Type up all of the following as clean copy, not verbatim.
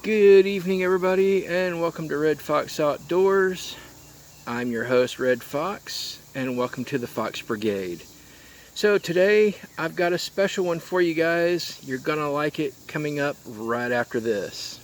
Good evening, everybody, and welcome to Red Fox Outdoors. I'm your host, Red Fox, and welcome to the Fox Brigade. So today, I've got a special one for you guys. You're gonna like it, coming up right after this.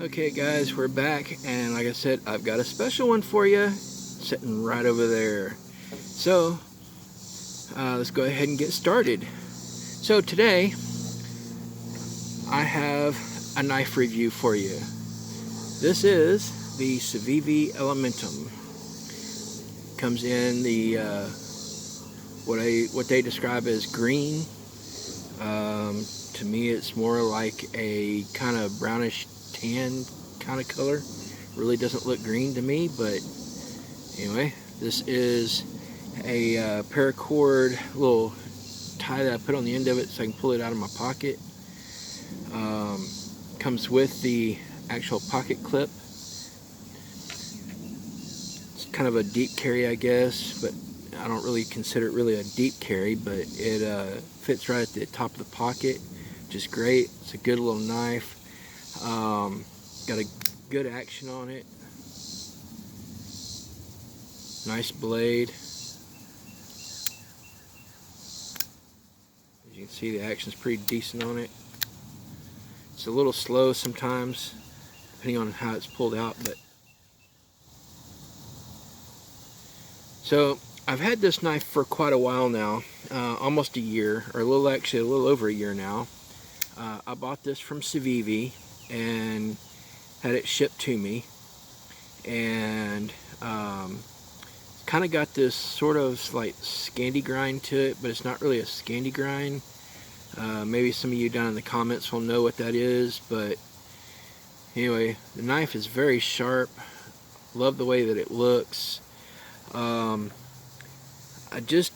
Okay guys, we're back, and like I said, I've got a special one for you, sitting right over there. So, let's go ahead and get started. So today, I have a knife review for you. This is the Civivi Elementum. Comes in the what they describe as green. To me, it's more like a kind of brownish tan kind of color. Really doesn't look green to me, but anyway, this is a paracord little tie that I put on the end of it so I can pull it out of my pocket. Comes with the actual pocket clip. It's kind of a deep carry, I guess, but I don't really consider it really a deep carry, but it fits right at the top of the pocket, which is great. It's a good little knife. Got a good action on it. Nice blade. As you can see, the action's pretty decent on it. It's a little slow sometimes, depending on how it's pulled out, but so I've had this knife for quite a while now, almost a year, or a little over a year now. I bought this from Civivi and had it shipped to me, and kind of got this sort of like Scandi grind to it, but it's not really a Scandi grind. Maybe some of you down in the comments will know what that is, but anyway, the knife is very sharp. Love the way that it looks. I just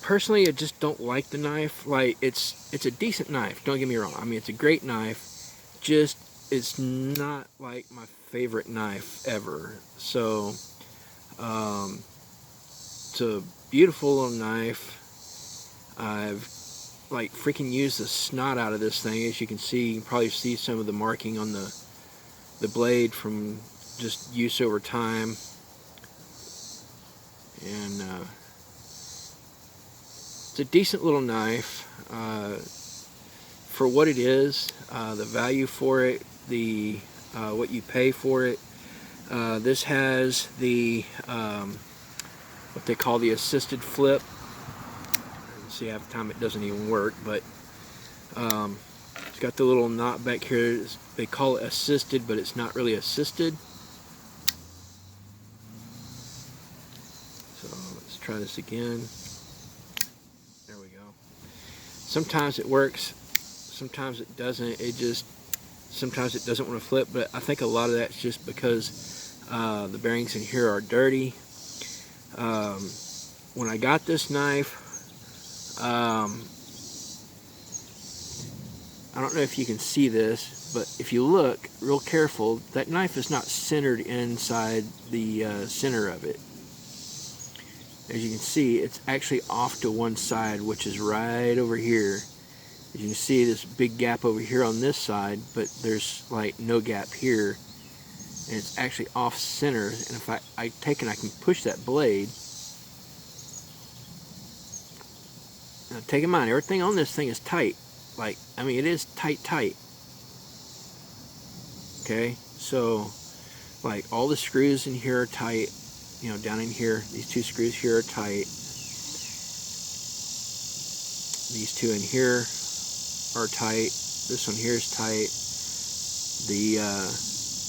personally, I just don't like the knife. Like, it's a decent knife, don't get me wrong. I mean, it's a great knife, just it's not like my favorite knife ever. So it's a beautiful little knife. I've like freaking used the snot out of this thing. As you can see, you can probably see some of the marking on the blade from just use over time. And it's a decent little knife for what it is, the value for it, the what you pay for it. This has the what they call the assisted flip. See, half the time it doesn't even work, but it's got the little knot back here. They call it assisted, but it's not really assisted. So let's try this again. There we go. Sometimes it works, sometimes it doesn't. Sometimes it doesn't want to flip, but I think a lot of that's just because the bearings in here are dirty. When I got this knife, I don't know if you can see this, but if you look real careful, that knife is not centered inside the center of it. As you can see, it's actually off to one side, which is right over here. As you can see, this big gap over here on this side, but there's like no gap here, and it's actually off center. And if I take and I can push that blade. Now, take in mind, everything on this thing is tight. Like, I mean, it is tight. Okay, so like all the screws in here are tight. You know, down in here, these two screws here are tight. These two in here are tight. This one here is tight. The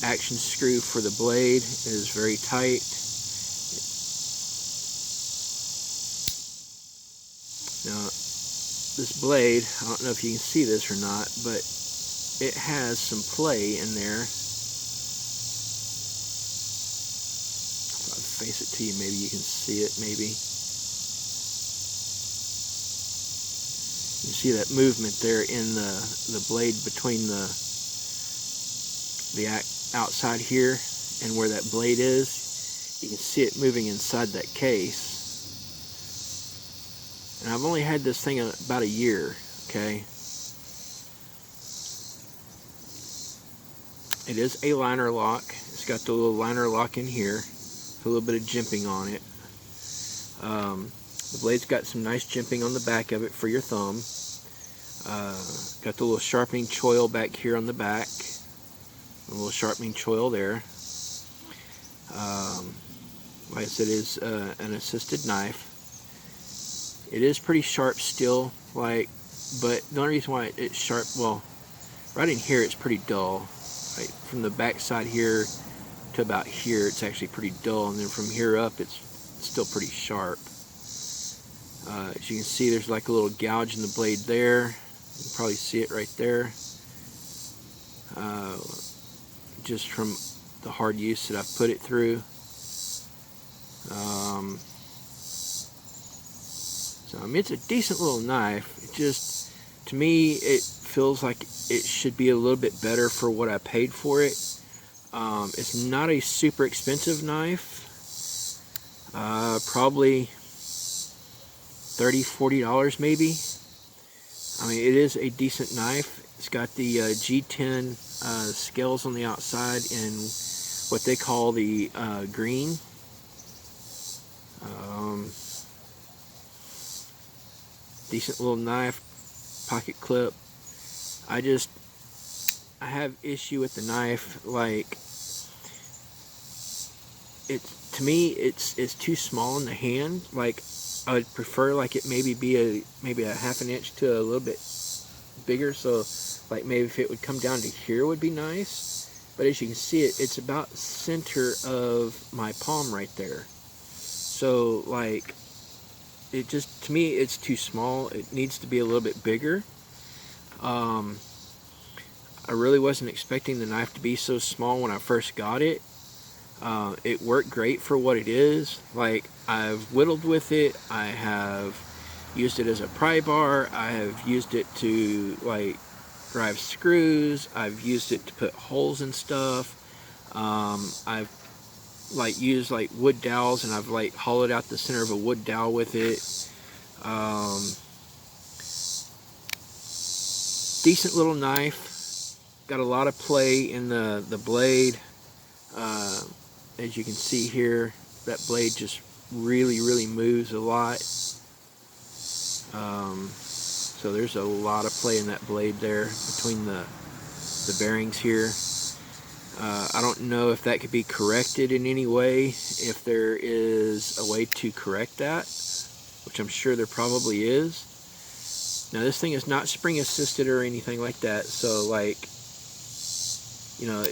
action screw for the blade is very tight. Now, this blade, I don't know if you can see this or not, but it has some play in there. If I face it to you, maybe you can see it, maybe. You see that movement there in the blade between the outside here and where that blade is, you can see it moving inside that case. And I've only had this thing about a year, okay? It is a liner lock. It's got the little liner lock in here, a little bit of jimping on it. The blade's got some nice jimping on the back of it for your thumb. Got the little sharpening choil back here on the back. A little sharpening choil there. Like I said, it is an assisted knife. It is pretty sharp still, but the only reason why it's sharp, well, right in here it's pretty dull. Right from the back side here to about here, it's actually pretty dull, and then from here up, it's still pretty sharp. As you can see, there's like a little gouge in the blade there. You can probably see it right there. Just from the hard use that I've put it through. So I mean, it's a decent little knife. It just, to me, it feels like it should be a little bit better for what I paid for it. It's not a super expensive knife. Probably $30–40 maybe. I mean, it is a decent knife. It's got the G10 scales on the outside in what they call the green. Decent little knife, pocket clip. I have issue with the knife. Like, to me, it's too small in the hand. Like, I would prefer like it maybe be maybe a ½ an inch to a little bit bigger. So like maybe if it would come down to here would be nice. But as you can see, it's about center of my palm right there. So like, it just, to me, it's too small. It needs to be a little bit bigger. I really wasn't expecting the knife to be so small when I first got it. It worked great for what it is. Like, I've whittled with it. I have used it as a pry bar. I have used it to like drive screws. I've used it to put holes in stuff. I've like used like wood dowels, and I've like hollowed out the center of a wood dowel with it. Decent little knife. Got a lot of play in the blade. As you can see here, that blade just really moves a lot. So there's a lot of play in that blade there between the bearings here. I don't know if that could be corrected in any way, if there is a way to correct that, which I'm sure there probably is. Now, this thing is not spring assisted or anything like that, so like, you know,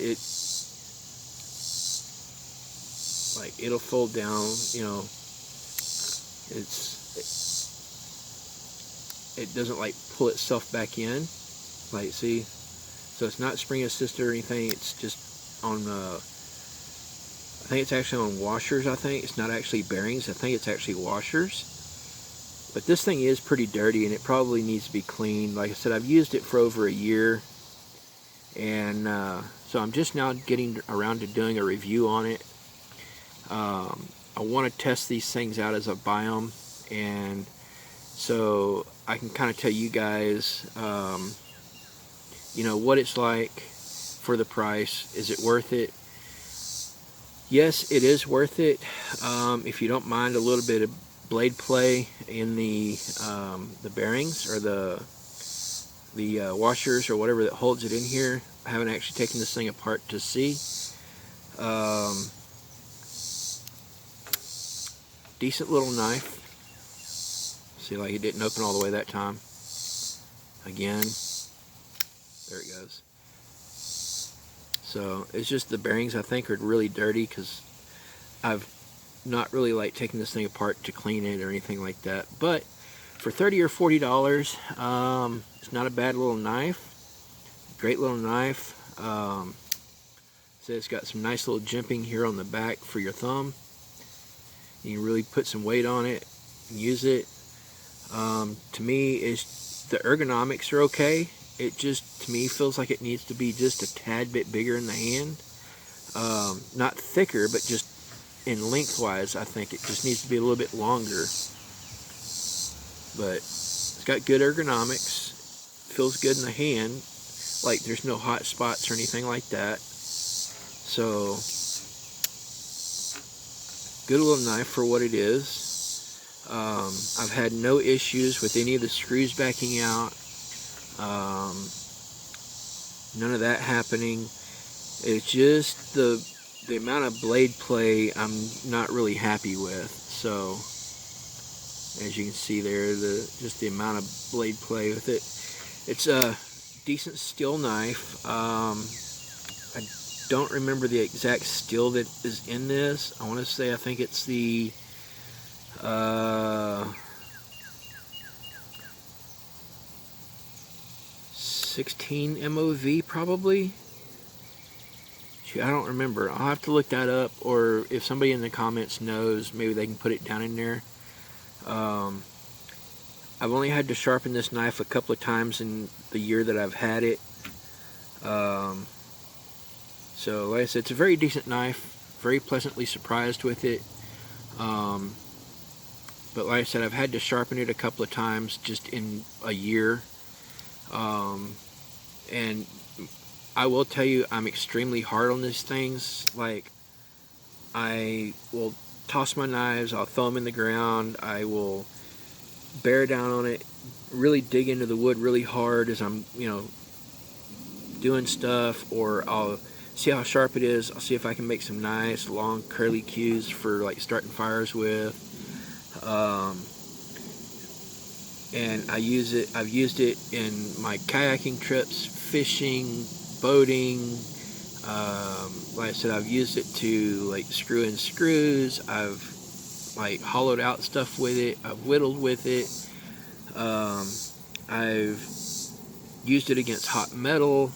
it'll fold down, you know, it doesn't like pull itself back in, like, see, so it's not spring assisted or anything. It's just on I think it's actually on washers. I think it's not actually bearings. I think it's actually washers. But this thing is pretty dirty, and it probably needs to be cleaned. Like I said, I've used it for over a year, and so I'm just now getting around to doing a review on it. I want to test these things out as I buy them, and so I can kind of tell you guys, you know, what it's like for the price. Is it worth it? Yes, it is worth it. If you don't mind a little bit of blade play in the bearings or the washers or whatever that holds it in here. I haven't actually taken this thing apart to see. Decent little knife. See, like, it didn't open all the way that time. Again, there it goes. So it's just the bearings, I think, are really dirty because I've not really like taken this thing apart to clean it or anything like that. But for $30 or $40, it's not a bad little knife. Great little knife. So it's got some nice little jimping here on the back for your thumb. You can really put some weight on it and use it. To me, the ergonomics are okay. It just, to me, feels like it needs to be just a tad bit bigger in the hand. not thicker, but just in lengthwise, I think it just needs to be a little bit longer. But it's got good ergonomics, feels good in the hand, like there's no hot spots or anything like that. So good little knife for what it is. I've had no issues with any of the screws backing out. None of that happening. It's just the amount of blade play I'm not really happy with. So as you can see there, just the amount of blade play with it. It's a decent steel knife. I don't remember the exact steel that is in this. I want to say I think it's the 16 MOV probably. Shoot, I don't remember. I'll have to look that up, or if somebody in the comments knows, maybe they can put it down in there. I've only had to sharpen this knife a couple of times in the year that I've had it. So like I said, it's a very decent knife, very pleasantly surprised with it. But like I said, I've had to sharpen it a couple of times just in a year. And I will tell you, I'm extremely hard on these things. Like, I will toss my knives, I'll throw them in the ground, I will bear down on it, really dig into the wood really hard as I'm, doing stuff, or I'll see how sharp it is. I'll see if I can make some nice long curly cues for like starting fires with. And I've used it in my kayaking trips, fishing, boating. Like I said, I've used it to like screw in screws. I've like hollowed out stuff with it. I've whittled with it. I've used it against hot metal.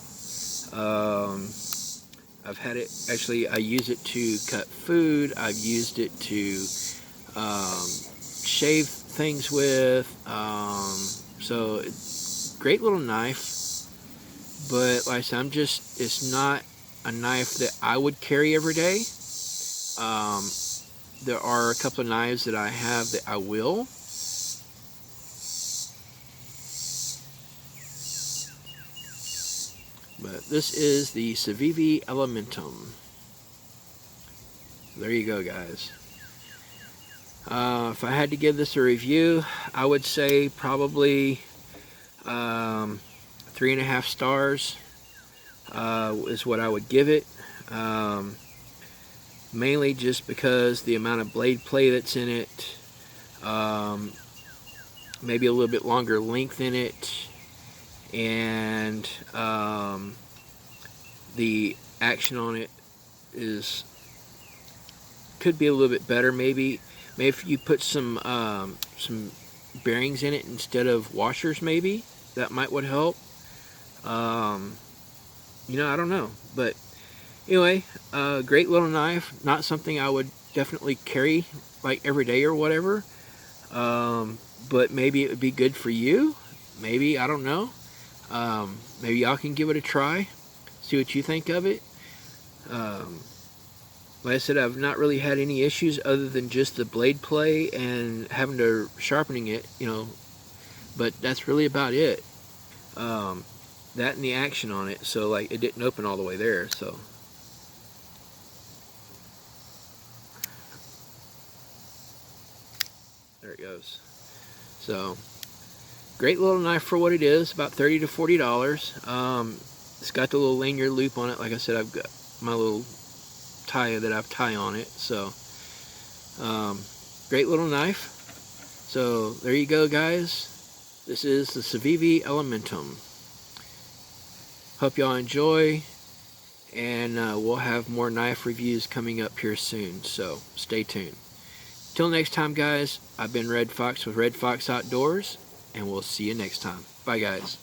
I've had it, actually I use it to cut food. I've used it to shave things with. So it's a great little knife, but like I said, it's not a knife that I would carry every day. There are a couple of knives that I have that I will. But this is the Civivi Elementum. There you go, guys. If I had to give this a review, I would say probably 3.5 stars is what I would give it. Mainly just because the amount of blade play that's in it, maybe a little bit longer length in it, and the action on it could be a little bit better. Maybe if you put some bearings in it instead of washers, maybe that would help. I don't know, but anyway, great little knife. Not something I would definitely carry like every day or whatever, but maybe it would be good for you. Maybe, I don't know. Maybe y'all can give it a try, see what you think of it. Like I said, I've not really had any issues other than just the blade play and having to sharpening it, but that's really about it. That and the action on it, so like it didn't open all the way there, so. There it goes. So, great little knife for what it is, about $30 to $40. It's got the little lanyard loop on it. Like I said, I've got my little tie that I've tie on it. So, great little knife. So, there you go, guys. This is the Civivi Elementum. Hope y'all enjoy, and we'll have more knife reviews coming up here soon. So, stay tuned. Till next time, guys, I've been Red Fox with Red Fox Outdoors, and we'll see you next time. Bye, guys.